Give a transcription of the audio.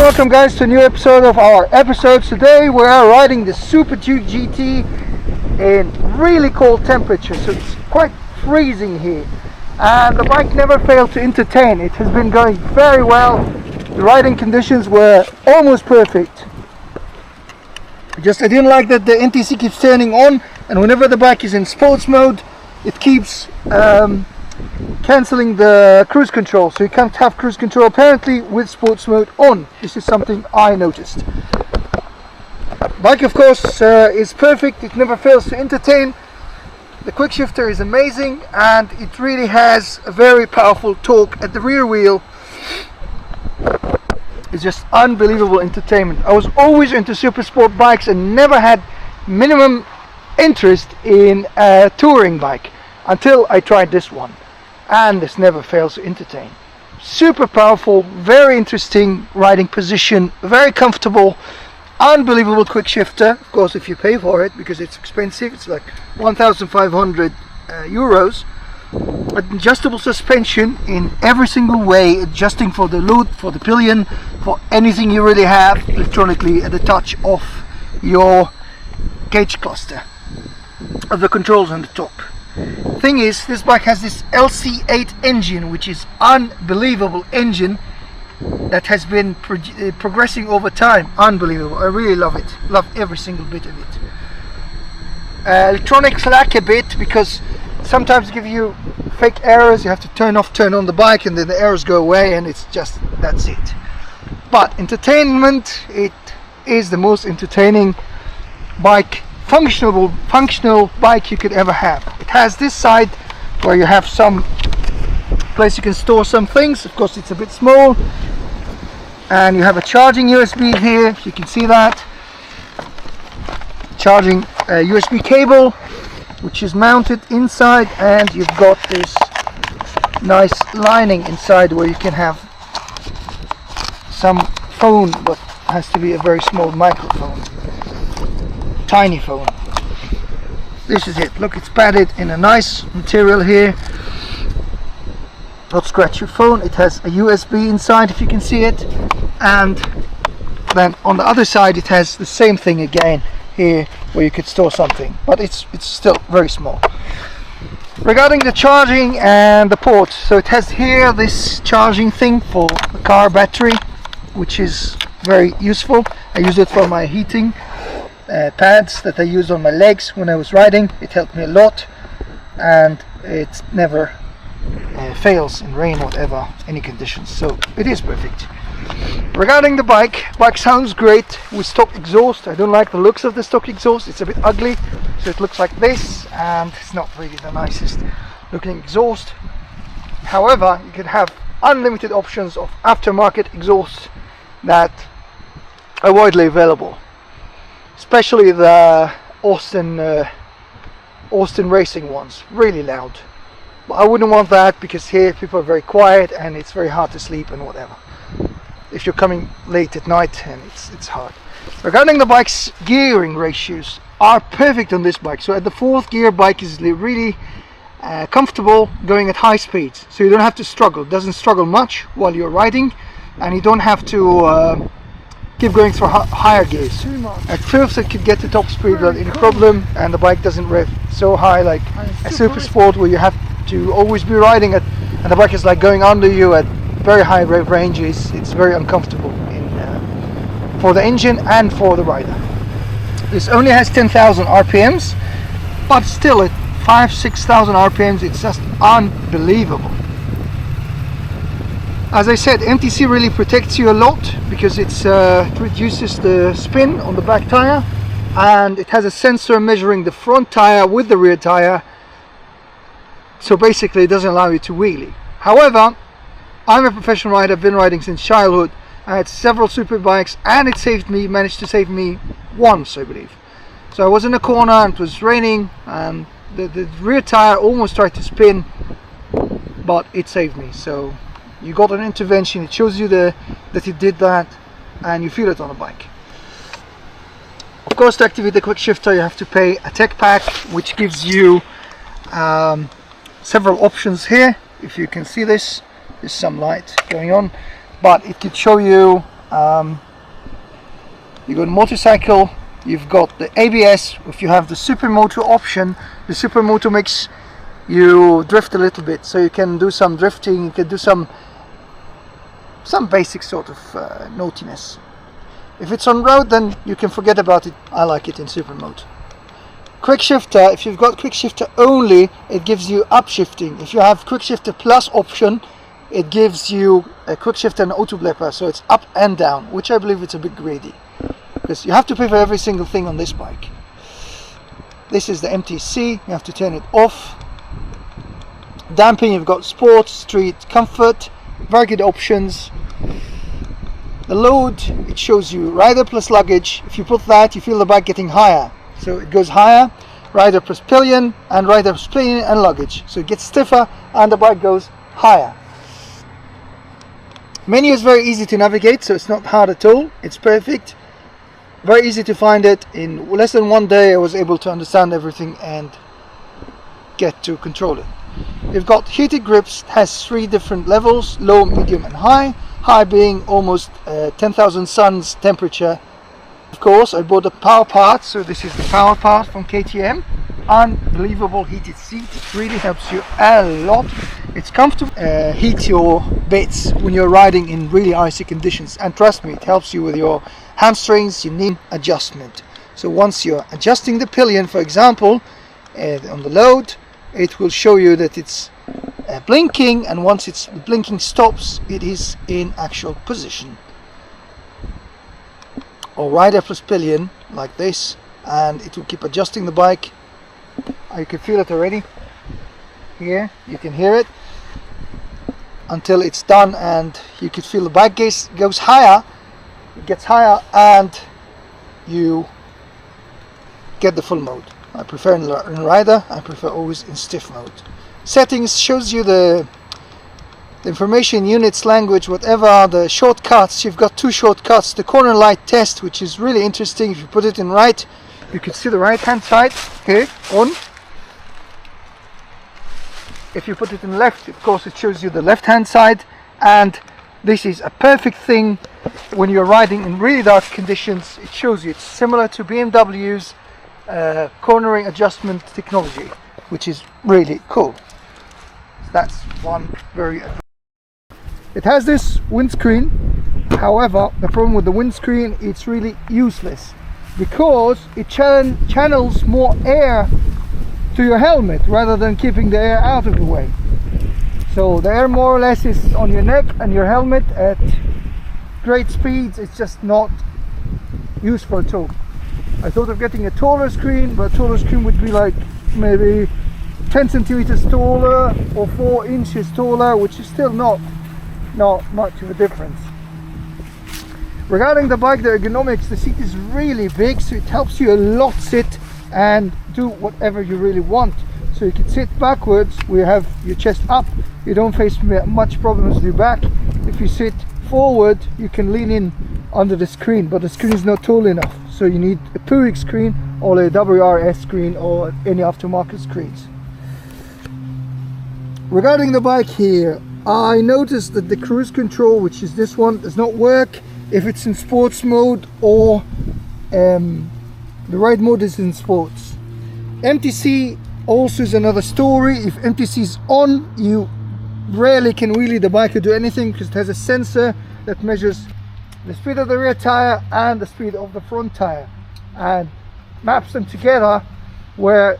welcome guys to a new episode of our episodes. Today we are riding the SUPERDUKE GT in really cold temperatures, so it's quite freezing here, and the bike never failed to entertain. It has been going very well. The riding conditions were almost perfect. I didn't like that the NTC keeps turning on, and whenever the bike is in sports mode it keeps cancelling the cruise control, so you can't have cruise control apparently with sports mode on. This is something I noticed. Bike of course is perfect, it never fails to entertain. The Quickshifter is amazing, and it really has a very powerful torque at the rear wheel. It's just unbelievable entertainment. I was always into super sport bikes and never had minimum interest in a touring bike until I tried this one, and this never fails to entertain. Super powerful, very interesting riding position, very comfortable, unbelievable Quickshifter. Of course, if you pay for it, because it's expensive, it's like 1,500 euros. Adjustable suspension in every single way, adjusting for the load, for the pillion, for anything you really have electronically at the touch of your gauge cluster of the controls on the top. Thing is, this bike has this LC8 engine, which is unbelievable engine that has been progressing over time. Unbelievable. I really love it. Love every single bit of it. Electronics lack a bit because sometimes give you fake errors. You have to turn off, turn on the bike, and then the errors go away, and it's just, that's it. But entertainment, it is the most entertaining bike, functional bike you could ever have. It has this side where you have some place you can store some things. Of course, it's a bit small, and you have a charging USB here, if you can see that. Charging USB cable, which is mounted inside, and you've got this nice lining inside where you can have some phone, but has to be a very small microphone, tiny phone. This is it. Look, it's padded in a nice material here, not scratch your phone. It has a USB inside, if you can see it, and then on the other side it has the same thing again here where you could store something, but it's still very small. Regarding the charging and the ports, so it has here this charging thing for the car battery, which is very useful. I use it for my heating pads that I use on my legs when I was riding. It helped me a lot, and it never fails in rain or whatever, any conditions, so it is perfect. Regarding the bike sounds great with stock exhaust. I don't like the looks of the stock exhaust. It's a bit ugly, so it looks like this, and it's not really the nicest looking exhaust. However, you can have unlimited options of aftermarket exhausts that are widely available, especially the Austin racing ones, really loud. But I wouldn't want that, because here people are very quiet and it's very hard to sleep and whatever, if you're coming late at night, and it's hard. Regarding the bike's gearing ratios are perfect on this bike. So at the fourth gear, bike is really comfortable going at high speeds, so you don't have to struggle. It doesn't struggle much while you're riding, and you don't have to keep going through higher gears. At fifth it could get to top speed without any problem, and the bike doesn't rev so high like a super sport where you have to always be riding at, and the bike is like going under you at very high rev ranges. It's very uncomfortable for the engine and for the rider. This only has 10,000 RPMs, but still at 5,000–6,000 RPMs it's just unbelievable. As I said, MTC really protects you a lot, because it reduces the spin on the back tire, and it has a sensor measuring the front tire with the rear tire, so basically it doesn't allow you to wheelie. However, I'm a professional rider, I've been riding since childhood. I had several super bikes, and it managed to save me once, I believe. So I was in a corner and it was raining, and the rear tire almost tried to spin, but it saved me. So you got an intervention, it shows you that it did that, and you feel it on the bike. Of course, to activate the Quickshifter you have to pay a tech pack, which gives you several options here. If you can see this, there's some light going on, but it could show you You go to motorcycle, you've got the ABS. If you have the Supermoto option, the Supermoto makes you drift a little bit, so you can do some drifting, you can do some basic sort of naughtiness. If it's on road, then you can forget about it. I like it in Supermoto. Quickshifter, if you've got Quickshifter only, it gives you upshifting. If you have Quickshifter Plus option, it gives you a Quickshifter and auto blipper, so it's up and down, which I believe it's a bit greedy, because you have to pay for every single thing on this bike. This is the MTC, you have to turn it off. Damping, you've got sport, street, comfort, very good options. The load, it shows you rider plus luggage. If you put that, you feel the bike getting higher, so it goes higher. Rider plus pillion, and rider plus pillion and luggage, so it gets stiffer and the bike goes higher. Menu is very easy to navigate, so it's not hard at all. It's perfect, very easy to find it. In less than 1 day I was able to understand everything and get to control it. You've got heated grips, it has 3 different levels: low, medium and high. High being almost 10,000 suns temperature. Of course, I bought a power part, so this is the power part from KTM. Unbelievable heated seat, it really helps you a lot. It's comfortable. Heat your bits when you're riding in really icy conditions, and trust me, it helps you with your hamstrings, your knee adjustment. So once you're adjusting the pillion, for example, on the load, it will show you that it's blinking, and once the blinking stops, it is in actual position. Or rider plus pillion like this, and it will keep adjusting the bike. You can feel it already here, you can hear it until it's done, and you can feel the bike goes higher, it gets higher, and you get the full mode. I prefer in rider, I prefer always in stiff mode. Settings shows you the information, units, language, whatever. The shortcuts, you've got 2 shortcuts. The corner light test, which is really interesting. If you put it in right, you can see the right hand side here on. If you put it in left, of course it shows you the left hand side, and this is a perfect thing when you're riding in really dark conditions. It shows you, it's similar to BMW's cornering adjustment technology, which is really cool. That's one very. It has this windscreen. However, the problem with the windscreen, it's really useless because it channels more air to your helmet rather than keeping the air out of the way. So the air more or less is on your neck and your helmet at great speeds. It's just not useful at all. I thought of getting a taller screen, but a taller screen would be like maybe 10 centimeters taller or 4 inches taller, which is still not much of a difference. Regarding the bike, the ergonomics, the seat is really big, so it helps you a lot sit and do whatever you really want. So you can sit backwards, we have your chest up, you don't face much problems with your back. If you sit forward, you can lean in under the screen, but the screen is not tall enough, so you need a Puig screen or a WRS screen or any aftermarket screens. Regarding the bike here, I noticed that the cruise control, which is this one, does not work if it's in sports mode or the ride mode is in sports. MTC also is another story. If MTC is on, you rarely can wheelie the bike or do anything because it has a sensor that measures the speed of the rear tire and the speed of the front tire and maps them together, where